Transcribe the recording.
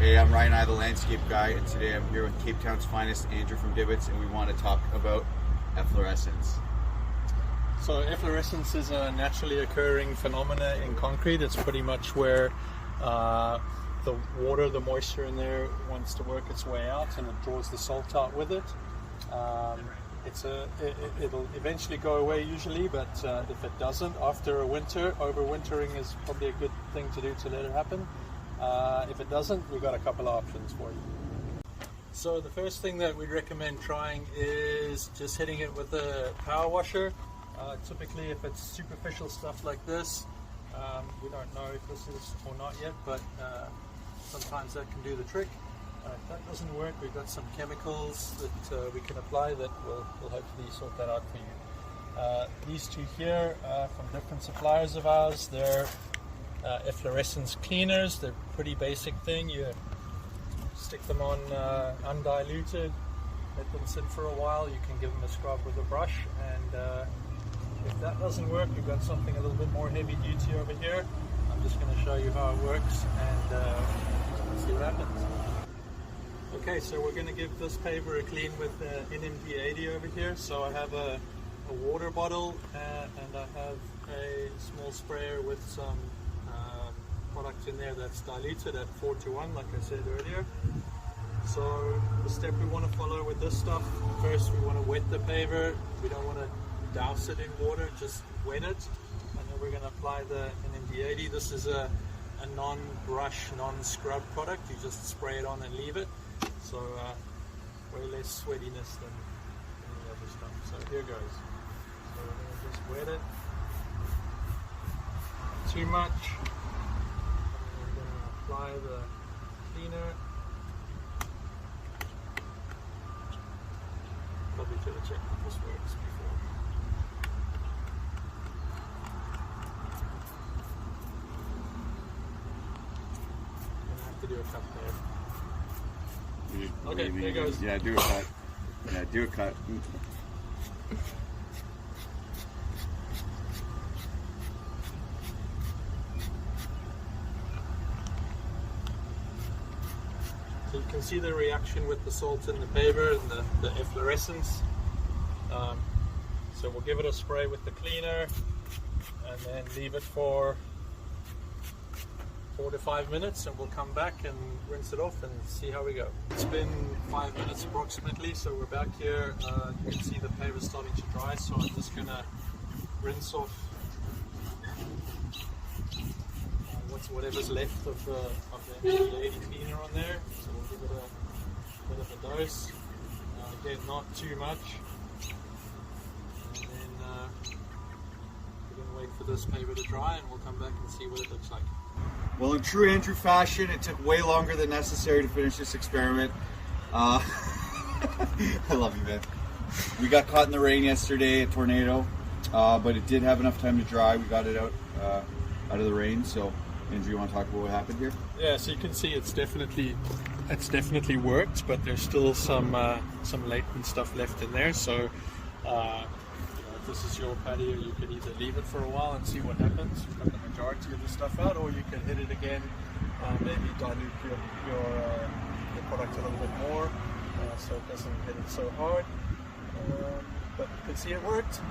Hey, I'm Ryan, I the landscape guy, and today I'm here with Cape Town's finest, Andrew from Divots, and we want to talk about efflorescence. So efflorescence is a naturally occurring phenomena in concrete. It's pretty much where the water, the moisture in there wants to work its way out, and it draws the salt out with it. It'll eventually go away usually, but if it doesn't, after a winter, overwintering is probably a good thing to do to let it happen. If it doesn't, we've got a couple of options for you. So the first thing that we'd recommend trying is just hitting it with a power washer. Typically, if it's superficial stuff like this, we don't know if this is or not yet, but sometimes that can do the trick. If that doesn't work, we've got some chemicals that we can apply that will hopefully sort that out for you. These two here from different suppliers of ours, they're efflorescence cleaners. They're a pretty basic thing. You stick them on undiluted, let them sit for a while. You can give them a scrub with a brush, and if that doesn't work, we've got something a little bit more heavy duty over here. I'm just going to show you how it works and see what happens. Okay, so we're going to give this paver a clean with NMD80 over here. So I have a water bottle and I have a small sprayer with some product in there that's diluted at 4:1, like I said earlier. So the step we want to follow with this stuff, first we want to wet the paver. We don't want to douse it in water, just wet it, and then we're going to apply the NMD80. This is a non-brush, non-scrub product. You just spray it on and leave it, so way less sweatiness than any other stuff. So here goes. So we're going to just wet it, not too much, and we're going to apply the cleaner. Probably should have checked if this works before. To do a cut there. Okay, there goes. Yeah, do a cut. Yeah, do a cut. So you can see the reaction with the salt in the paver and the efflorescence. So we'll give it a spray with the cleaner and then leave it for 4 to 5 minutes, and we'll come back and rinse it off and see how we go. It's been 5 minutes approximately, so we're back here. You can see the paver starting to dry, so I'm just going to rinse off whatever's left of the NMD80 cleaner on there. So we'll give it a bit of a dose. Again, not too much. And then we're going to wait for this paver to dry, and we'll come back and see what it looks like. Well, in true Andrew fashion, it took way longer than necessary to finish this experiment. I love you, man. We got caught in the rain yesterday, a tornado, but it did have enough time to dry. We got it out of the rain. So, Andrew, you want to talk about what happened here? Yeah, so you can see it's definitely worked, but there's still some latent stuff left in there. So, if this is your patio, you can either leave it for a while and see what happens, cut the majority of the stuff out, or you can hit it again, maybe dilute your product a little bit more so it doesn't hit it so hard. But you can see it worked.